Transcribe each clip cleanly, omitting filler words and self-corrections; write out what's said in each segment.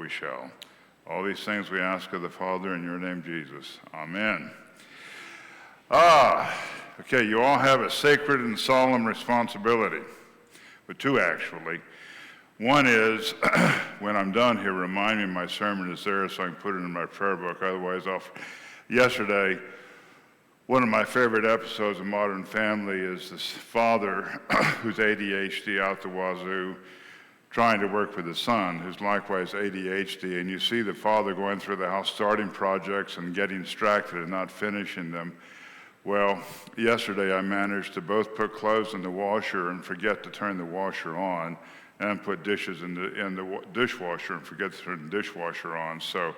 we shall. All these things we ask of the Father in your name, Jesus. Amen. Okay, you all have a sacred and solemn responsibility, but two actually. One is, when I'm done here, remind me my sermon is there so I can put it in my prayer book. Otherwise, yesterday, one of my favorite episodes of Modern Family is this father who's ADHD out the wazoo, trying to work with his son, who's likewise ADHD, and you see the father going through the house, starting projects and getting distracted and not finishing them. Well, yesterday I managed to both put clothes in the washer and forget to turn the washer on, and put dishes in the dishwasher and forget to turn the dishwasher on. So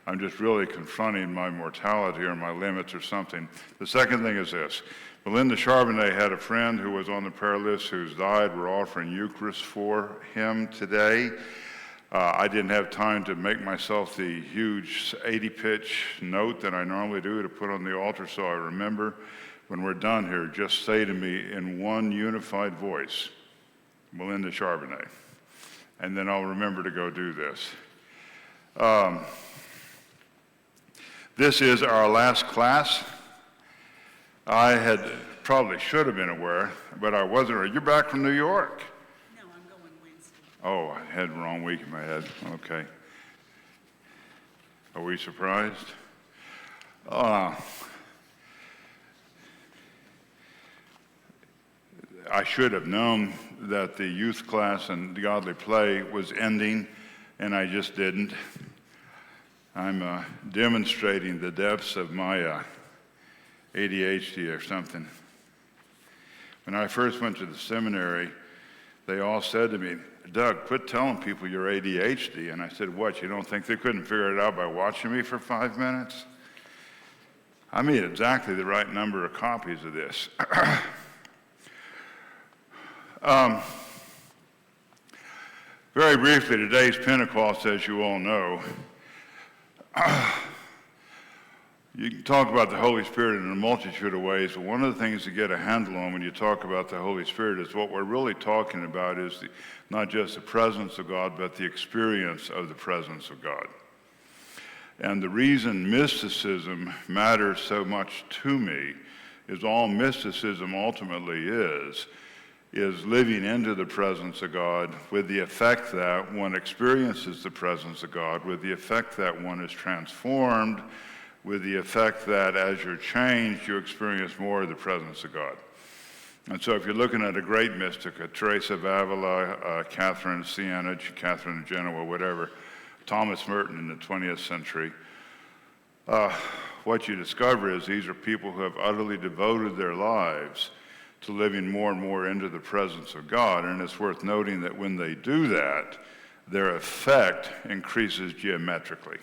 I'm just really confronting my mortality or my limits or something. The second thing is this. Belinda Charbonnet had a friend who was on the prayer list who's died. We're offering Eucharist for him today. I didn't have time to make myself the huge 80-pitch note that I normally do to put on the altar, so I remember when we're done here, just say to me in one unified voice, Belinda Charbonnet, and then I'll remember to go do this. This is our last class. I probably should have been aware, but I wasn't aware. You're back from New York? No, I'm going Wednesday. Oh, I had the wrong week in my head. Okay. Are we surprised? I should have known that the youth class and Godly Play was ending, and I just didn't. I'm demonstrating the depths of my ADHD or something. When I first went to the seminary, they all said to me, Doug, quit telling people you're ADHD. And I said, what, you don't think they couldn't figure it out by watching me for 5 minutes? I made exactly the right number of copies of this. Very briefly, today's Pentecost, as you all know. You can talk about the Holy Spirit in a multitude of ways, but one of the things to get a handle on when you talk about the Holy Spirit is what we're really talking about is not just the presence of God, but the experience of the presence of God. And the reason mysticism matters so much to me is all mysticism ultimately is living into the presence of God with the effect that one experiences the presence of God, with the effect that one is transformed, with the effect that as you're changed, you experience more of the presence of God. And so if you're looking at a great mystic, Teresa of Avila, Catherine of Siena, Catherine of Genoa, whatever, Thomas Merton in the 20th century, what you discover is these are people who have utterly devoted their lives to living more and more into the presence of God. And it's worth noting that when they do that, their effect increases geometrically.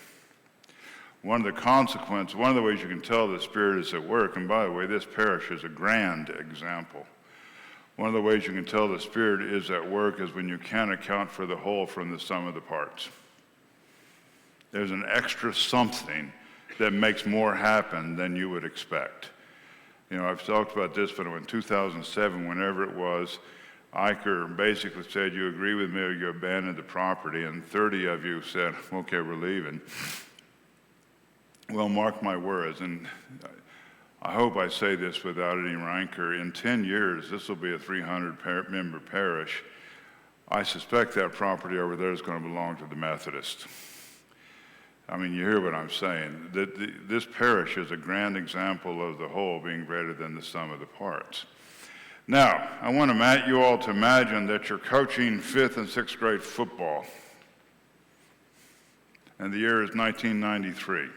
One of the ways you can tell the Spirit is at work, and by the way, this parish is a grand example. One of the ways you can tell the Spirit is at work is when you can't account for the whole from the sum of the parts. There's an extra something that makes more happen than you would expect. You know, I've talked about this, but in 2007, whenever it was, Iker basically said, you agree with me or you abandon the property, and 30 of you said, okay, we're leaving. Well, mark my words, and I hope I say this without any rancor. In 10 years, this will be a 300-member parish. I suspect that property over there is going to belong to the Methodists. I mean, you hear what I'm saying. This parish is a grand example of the whole being greater than the sum of the parts. Now, I want you all to imagine that you're coaching 5th and 6th grade football, and the year is 1993.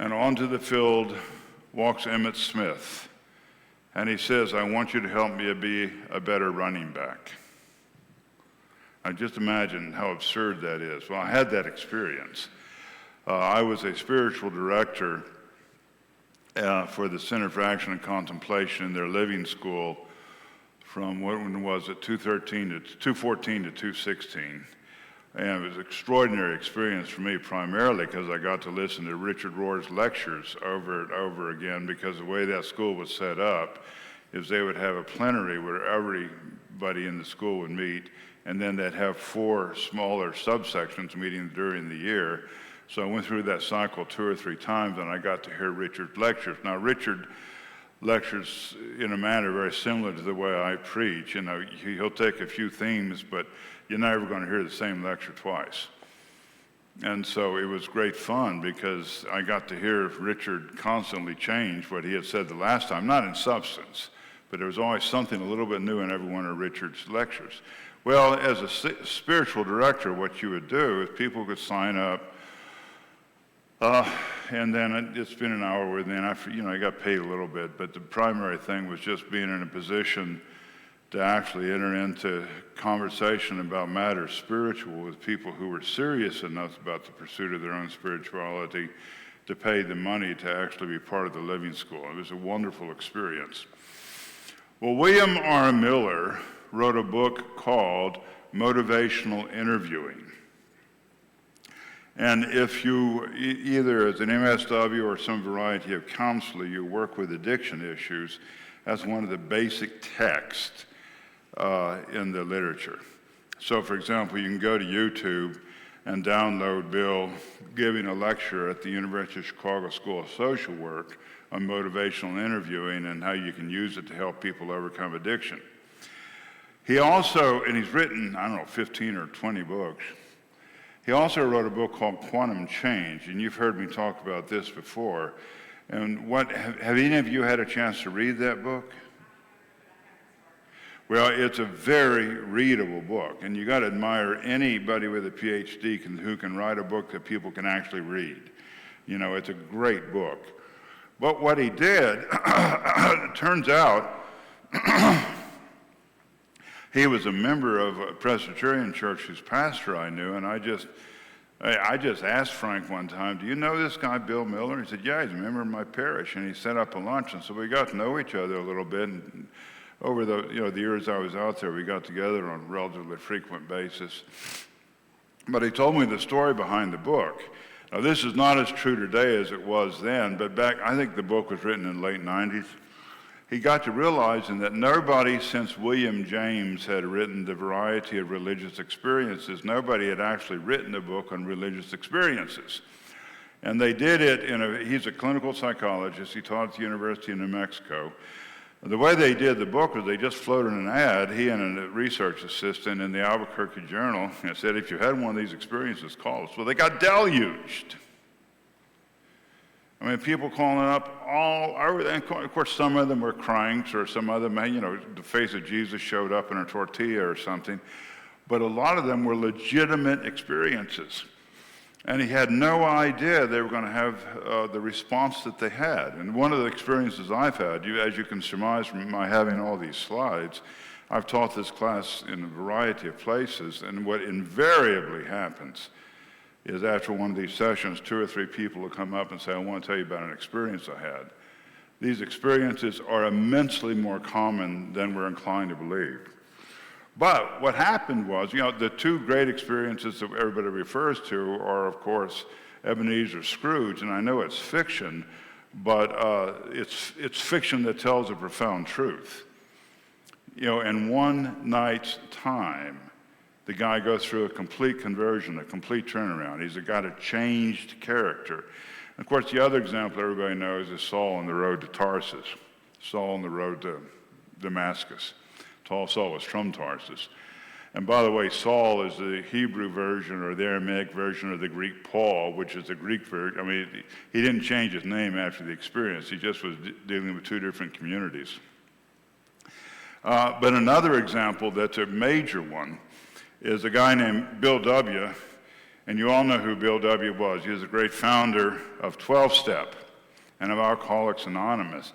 And onto the field walks Emmitt Smith, and he says, I want you to help me be a better running back. Now just imagine how absurd that is. Well, I had that experience. I was a spiritual director for the Center for Action and Contemplation in their living school from, when was it, 214 to 216. And it was an extraordinary experience for me, primarily because I got to listen to Richard Rohr's lectures over and over again, because the way that school was set up is they would have a plenary where everybody in the school would meet, and then they'd have 4 smaller subsections meeting during the year. So I went through that cycle 2 or 3 times, and I got to hear Richard's lectures. Now, Richard lectures in a manner very similar to the way I preach. You know, he'll take a few themes, but you're never going to hear the same lecture twice. And so it was great fun because I got to hear Richard constantly change what he had said the last time, not in substance, but there was always something a little bit new in every one of Richard's lectures. Well, as a spiritual director, what you would do is people could sign up, and then it's been an hour with me, and I got paid a little bit, but the primary thing was just being in a position to actually enter into conversation about matters spiritual with people who were serious enough about the pursuit of their own spirituality to pay the money to actually be part of the Living School. It was a wonderful experience. Well, William R. Miller wrote a book called Motivational Interviewing. And if you, either as an MSW or some variety of counselor, you work with addiction issues, that's one of the basic texts in the literature. So, for example, you can go to YouTube and download Bill giving a lecture at the University of Chicago School of Social Work on motivational interviewing and how you can use it to help people overcome addiction. He also, and he's written, 15 or 20 books. He also wrote a book called Quantum Change, and you've heard me talk about this before. And have any of you had a chance to read that book? Well, it's a very readable book, and you got to admire anybody with a PhD who can write a book that people can actually read. You know, it's a great book. But what he did, it turns out, he was a member of a Presbyterian church whose pastor I knew, and I just asked Frank one time, do you know this guy, Bill Miller? He said, yeah, he's a member of my parish, and he set up a lunch, and so we got to know each other a little bit, and over the years I was out there, we got together on a relatively frequent basis. But he told me the story behind the book. Now, this is not as true today as it was then, but I think the book was written in the late 90s. He got to realizing that nobody since William James had written The Variety of Religious Experiences, nobody had actually written a book on religious experiences. And they did it he's a clinical psychologist, he taught at the University of New Mexico. The way they did the book was they just floated an ad, he and a research assistant in the Albuquerque Journal, and said, if you had one of these experiences, call us. Well, they got deluged. I mean, people calling up all over, and of course some of them were cranks, or some of them, the face of Jesus showed up in a tortilla or something, but a lot of them were legitimate experiences. And he had no idea they were going to have the response that they had. And one of the experiences I've had, as you can surmise from my having all these slides, I've taught this class in a variety of places, and what invariably happens is after one of these sessions, 2 or 3 people will come up and say, I want to tell you about an experience I had. These experiences are immensely more common than we're inclined to believe. But what happened was, the 2 great experiences that everybody refers to are, of course, Ebenezer Scrooge, and I know it's fiction, but it's fiction that tells a profound truth. In one night's time, the guy goes through a complete conversion, a complete turnaround. He's got a changed character. And of course, the other example everybody knows is Saul on the road to Tarsus, Saul on the road to Damascus. Saul was from Tarsus. And by the way, Saul is the Hebrew version or the Aramaic version of the Greek Paul, which is the Greek version. I mean, he didn't change his name after the experience. He just was dealing with 2 different communities. But another example that's a major one is a guy named Bill W., and you all know who Bill W. was. He was a great founder of 12-Step and of Alcoholics Anonymous,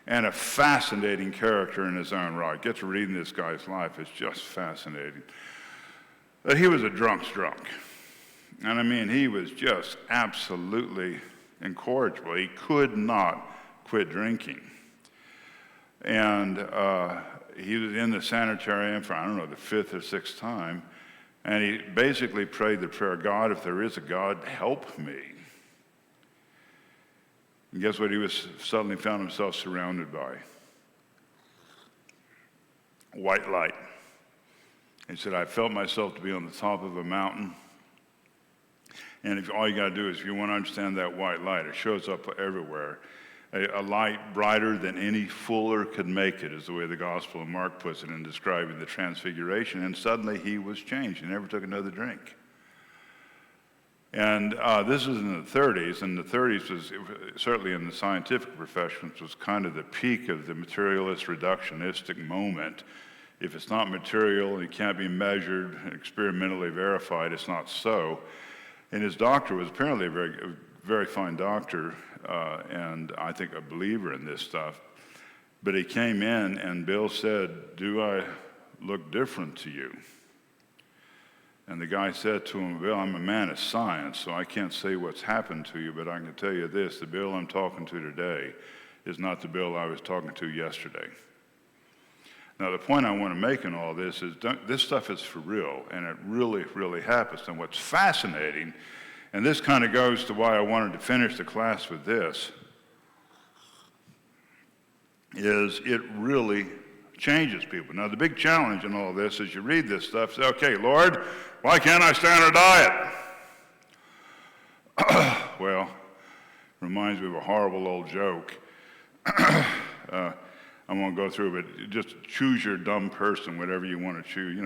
and a fascinating character in his own right. Get to reading this guy's life, it's just fascinating. But he was a drunk's drunk. And I mean, he was just absolutely incorrigible. He could not quit drinking. And he was in the sanitarium for, the 5th or 6th time, and he basically prayed the prayer, God, if there is a God, help me. And guess what he suddenly found himself surrounded by? White light. He said, I felt myself to be on the top of a mountain. And if all you got to do is, if you want to understand that white light, it shows up everywhere. A light brighter than any fuller could make it, is the way the Gospel of Mark puts it in describing the transfiguration. And suddenly he was changed. He never took another drink. And this was in the 30s, and the 30s was, certainly in the scientific professions, was kind of the peak of the materialist reductionistic moment. If it's not material and it can't be measured and experimentally verified, it's not so. And his doctor was apparently a very fine doctor, and I think a believer in this stuff. But he came in, and Bill said, do I look different to you? And the guy said to him, Bill, I'm a man of science, so I can't say what's happened to you, but I can tell you this, the Bill I'm talking to today is not the Bill I was talking to yesterday. Now, the point I want to make in all this is this stuff is for real, and it really, really happens. And what's fascinating, and this kind of goes to why I wanted to finish the class with this, is it really changes people. Now, the big challenge in all this is you read this stuff, say, okay, Lord, why can't I stay on a diet? Well, reminds me of a horrible old joke. I won't go through it, but just choose your dumb person, whatever you want to choose,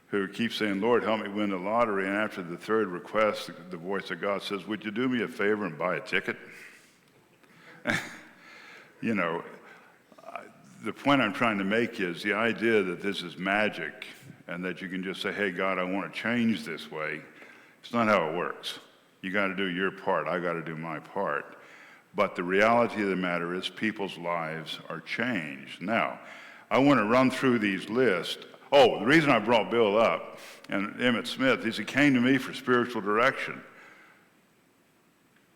who keeps saying, Lord, help me win the lottery. And after the third request, the voice of God says, would you do me a favor and buy a ticket? The point I'm trying to make is the idea that this is magic and that you can just say, hey, God, I want to change this way. It's not how it works. You got to do your part. I got to do my part. But the reality of the matter is people's lives are changed. Now, I want to run through these lists. Oh, the reason I brought Bill up and Emmett Smith is he came to me for spiritual direction.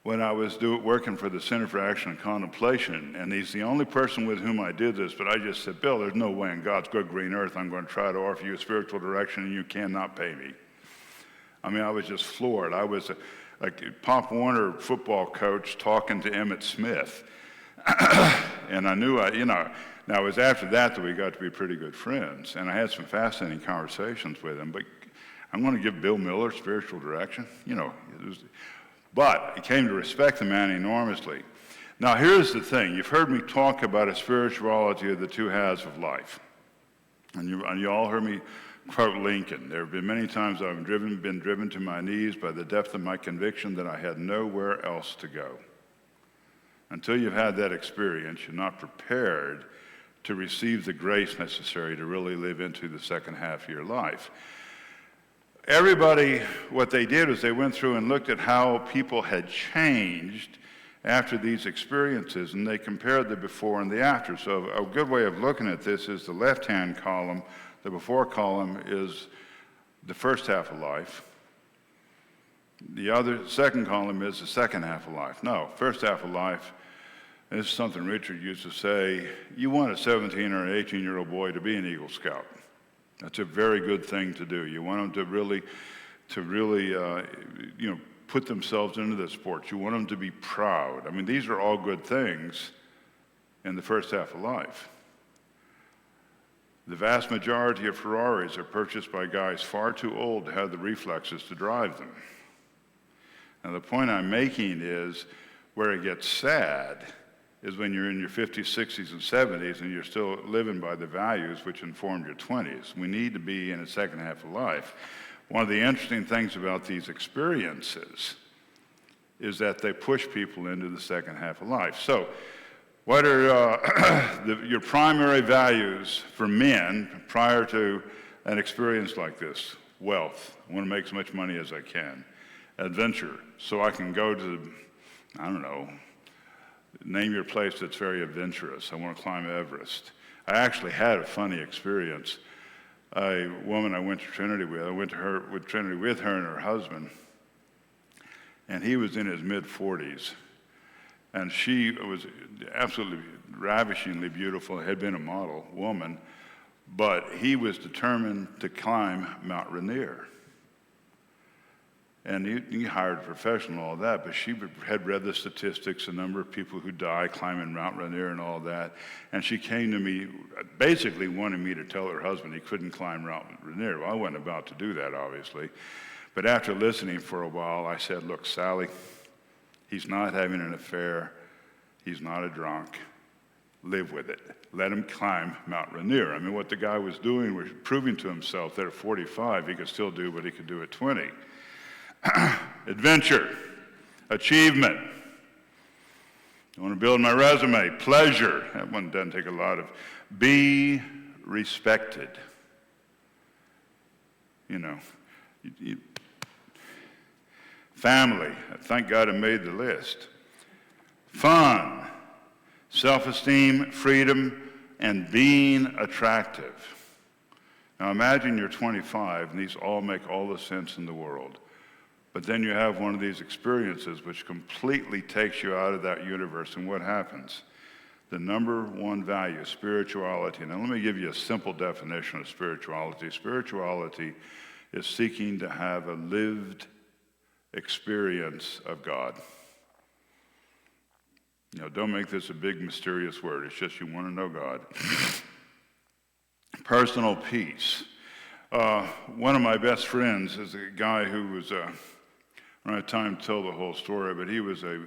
When I was working for the Center for Action and Contemplation, and he's the only person with whom I did this, but I just said, Bill, there's no way in God's good green earth I'm going to try to offer you spiritual direction and you cannot pay me. I mean, I was just floored. I was like Pop Warner football coach talking to Emmett Smith. And I knew, now it was after that we got to be pretty good friends, and I had some fascinating conversations with him, but I'm going to give Bill Miller spiritual direction? But I came to respect the man enormously. Now, here's the thing. You've heard me talk about a spirituality of the two halves of life. And you all heard me quote Lincoln. There have been many times I've been driven to my knees by the depth of my conviction that I had nowhere else to go. Until you've had that experience, you're not prepared to receive the grace necessary to really live into the second half of your life. Everybody, what they did is they went through and looked at how people had changed after these experiences, and they compared the before and the after. So a good way of looking at this is the left-hand column. The before column is the first half of life. The second column is the second half of life. No, first half of life, this is something Richard used to say, you want a 17 or an 18-year-old boy to be an Eagle Scout. That's a very good thing to do. You want them to really put themselves into the sports. You want them to be proud. I mean, these are all good things in the first half of life. The vast majority of Ferraris are purchased by guys far too old to have the reflexes to drive them. Now, the point I'm making is where it gets sad is when you're in your 50s, 60s, and 70s and you're still living by the values which informed your 20s. We need to be in the second half of life. One of the interesting things about these experiences is that they push people into the second half of life. So, what are your primary values for men prior to an experience like this? Wealth. I want to make as much money as I can. Adventure. So I can go to, name your place that's very adventurous. I want to climb Everest. I actually had a funny experience. A woman I went to Trinity with, I went to Trinity with her and her husband, and he was in his mid-40s. And she was absolutely ravishingly beautiful, had been a model woman, but he was determined to climb Mount Rainier. And he hired a professional and all that, but she had read the statistics, the number of people who die climbing Mount Rainier and all that. And she came to me, basically wanted me to tell her husband he couldn't climb Mount Rainier. Well, I wasn't about to do that, obviously. But after listening for a while, I said, look, Sally, he's not having an affair. He's not a drunk. Live with it. Let him climb Mount Rainier. I mean, what the guy was doing was proving to himself that at 45, he could still do what he could do at 20. Adventure, achievement. I want to build my resume. Pleasure. That one doesn't take a lot of. Be respected. You know. Family. Thank God I made the list. Fun. Self-esteem, freedom, and being attractive. Now imagine you're 25 and these all make all the sense in the world. But then you have one of these experiences which completely takes you out of that universe, and what happens? The number one value, spirituality. Now let me give you a simple definition of spirituality. Spirituality is seeking to have a lived experience of God. You know, don't make this a big mysterious word. It's just you want to know God. Personal peace. One of my best friends is a guy who was, I don't have time to tell the whole story, but he was a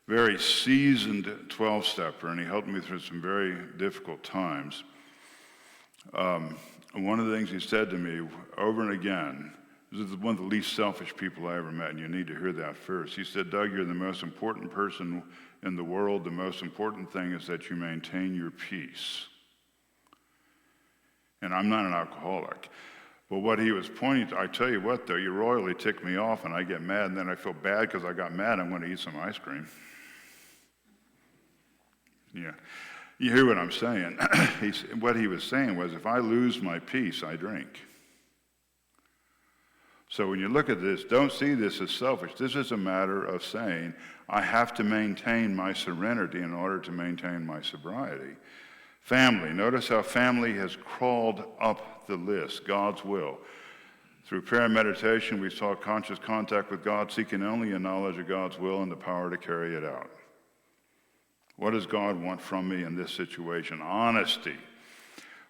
very seasoned 12-stepper, and he helped me through some very difficult times. One of the things he said to me over and again, this is one of the least selfish people I ever met, and you need to hear that first. He said, Doug, you're the most important person in the world. The most important thing is that you maintain your peace. And I'm not an alcoholic. But what he was pointing to, I tell you what, though, you royally tick me off, and I get mad, and then I feel bad because I got mad. I'm going to eat some ice cream. Yeah. You hear what I'm saying? What he was saying was, if I lose my peace, I drink. So when you look at this, don't see this as selfish. This is a matter of saying, I have to maintain my serenity in order to maintain my sobriety. Family. Notice how family has crawled up the list. God's will. Through prayer and meditation, we saw conscious contact with God, seeking only a knowledge of God's will and the power to carry it out. What does God want from me in this situation? Honesty.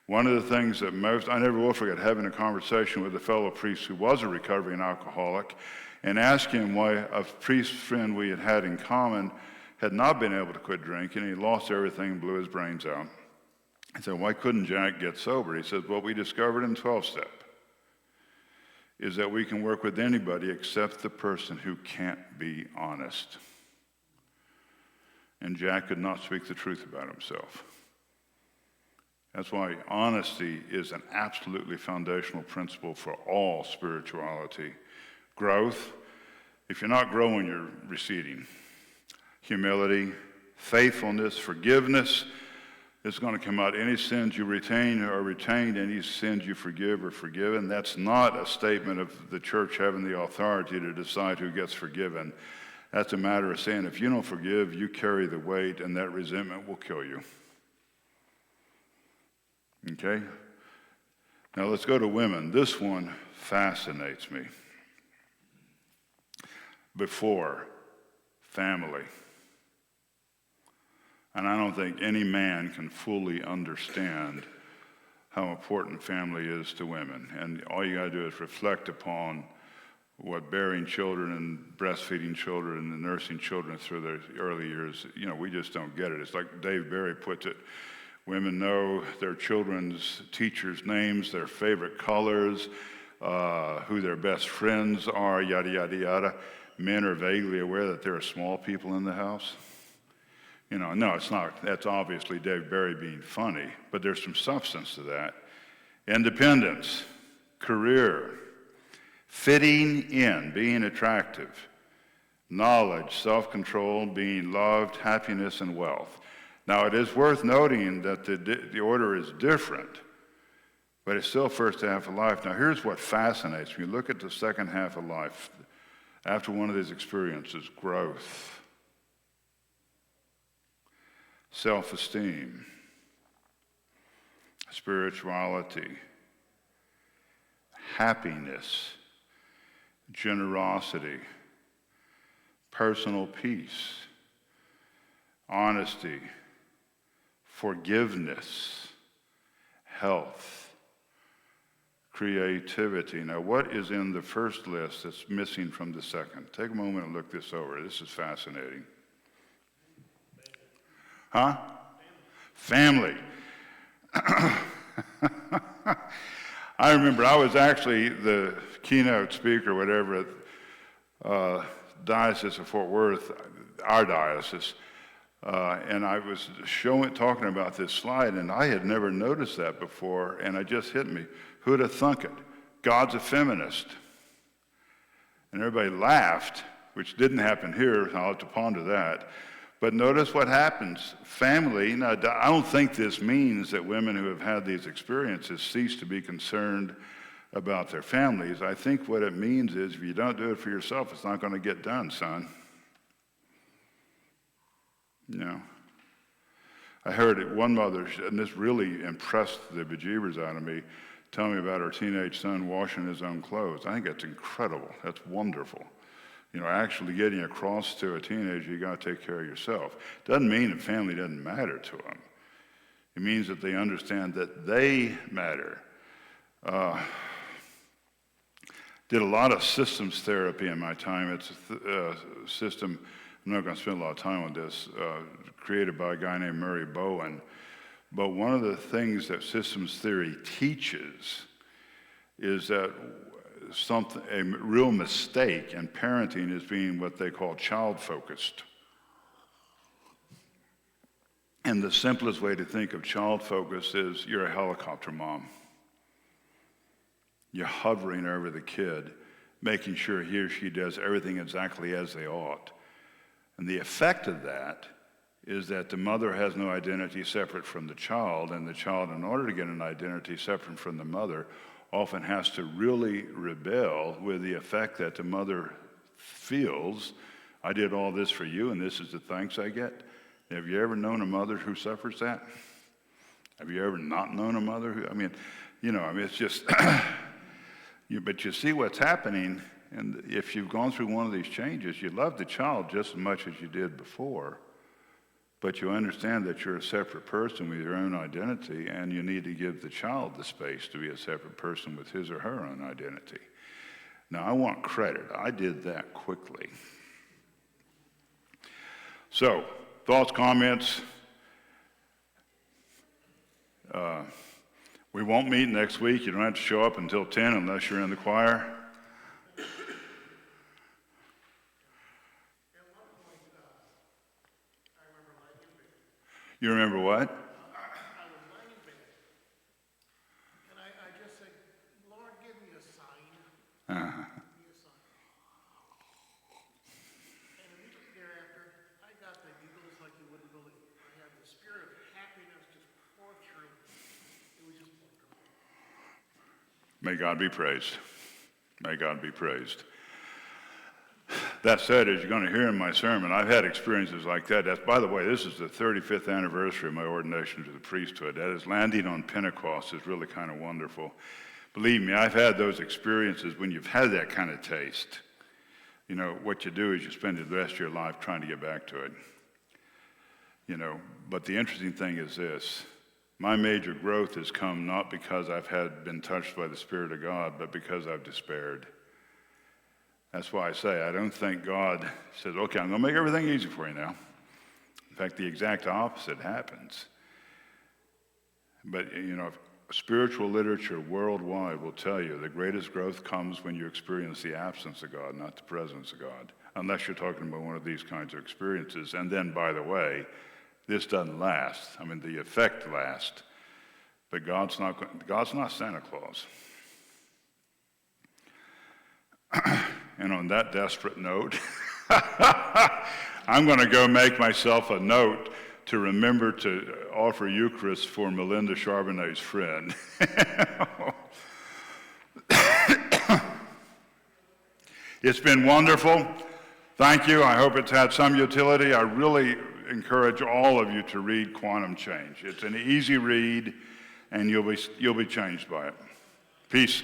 One of the things that I never will forget having a conversation with a fellow priest who was a recovering alcoholic and asking him why a priest friend we had in common had not been able to quit drinking. He lost everything and blew his brains out. I said, why couldn't Jack get sober? He said, what we discovered in 12-step is that we can work with anybody except the person who can't be honest. And Jack could not speak the truth about himself. That's why honesty is an absolutely foundational principle for all spirituality. Growth, if you're not growing, you're receding. Humility, faithfulness, forgiveness is going to come out. Any sins you retain are retained, any sins you forgive are forgiven. That's not a statement of the church having the authority to decide who gets forgiven. That's a matter of saying, if you don't forgive, you carry the weight, and that resentment will kill you. Okay? Now let's go to women. This one fascinates me. Before, family. And I don't think any man can fully understand how important family is to women. And all you got to do is reflect upon what bearing children and breastfeeding children and nursing children through their early years, we just don't get it. It's like Dave Barry puts it. Women know their children's teachers' names, their favorite colors, who their best friends are, yada, yada, yada. Men are vaguely aware that there are small people in the house. No, it's not. That's obviously Dave Barry being funny, but there's some substance to that. Independence, career, fitting in, being attractive, knowledge, self-control, being loved, happiness, and wealth. Now, it is worth noting that the order is different, but it's still first half of life. Now, here's what fascinates me. Look at the second half of life. After one of these experiences, growth, self-esteem, spirituality, happiness, generosity, personal peace, honesty, forgiveness, health, creativity. Now, what is in the first list that's missing from the second? Take a moment and look this over. This is fascinating. Huh? Family. I remember I was actually the keynote speaker, whatever, at Diocese of Fort Worth, our diocese, and I was talking about this slide, and I had never noticed that before, and it just hit me. Who'd have thunk it? God's a feminist. And everybody laughed, which didn't happen here. I'll have to ponder that. But notice what happens. Family, now I don't think this means that women who have had these experiences cease to be concerned about their families. I think what it means is if you don't do it for yourself, it's not going to get done, son. I heard one mother, and this really impressed the bejeebers out of me, tell me about her teenage son washing his own clothes. I think that's incredible. That's wonderful. Actually getting across to a teenager, you got to take care of yourself. Doesn't mean that family doesn't matter to them. It means that they understand that they matter. Did a lot of systems therapy in my time. It's a system, I'm not going to spend a lot of time on this, created by a guy named Murray Bowen. But one of the things that systems theory teaches is that a real mistake in parenting is being what they call child-focused. And the simplest way to think of child-focused is you're a helicopter mom. You're hovering over the kid, making sure he or she does everything exactly as they ought. And the effect of that is that the mother has no identity separate from the child, and the child, in order to get an identity separate from the mother, often has to really rebel with the effect that the mother feels, I did all this for you and this is the thanks I get. Have you ever known a mother who suffers that? Have you ever not known a mother who, it's just, but you see what's happening, and if you've gone through one of these changes, you love the child just as much as you did before. But you understand that you're a separate person with your own identity, and you need to give the child the space to be a separate person with his or her own identity. Now, I want credit. I did that quickly. So, thoughts, comments? We won't meet next week. You don't have to show up until 10 unless you're in the choir. You remember what? I was lying in bed, and I just said, Lord, give me a sign. Give me a sign. And immediately thereafter, I got the giggles like you wouldn't believe. I had the spirit of happiness just pour through. It was just wonderful. May God be praised. May God be praised. That said, as you're going to hear in my sermon, I've had experiences like that. By the way, this is the 35th anniversary of my ordination to the priesthood. That is, landing on Pentecost is really kind of wonderful. Believe me, I've had those experiences when you've had that kind of taste. What you do is you spend the rest of your life trying to get back to it. But the interesting thing is this. My major growth has come not because I've been touched by the Spirit of God, but because I've despaired. That's why I say I don't think God says, okay, I'm going to make everything easy for you now. In fact, the exact opposite happens. But, spiritual literature worldwide will tell you the greatest growth comes when you experience the absence of God, not the presence of God, unless you're talking about one of these kinds of experiences. And then, by the way, this doesn't last. The effect lasts. But God's not Santa Claus. And on that desperate note, I'm going to go make myself a note to remember to offer Eucharist for Melinda Charbonnet's friend. It's been wonderful. Thank you. I hope it's had some utility. I really encourage all of you to read Quantum Change. It's an easy read, and you'll be changed by it. Peace.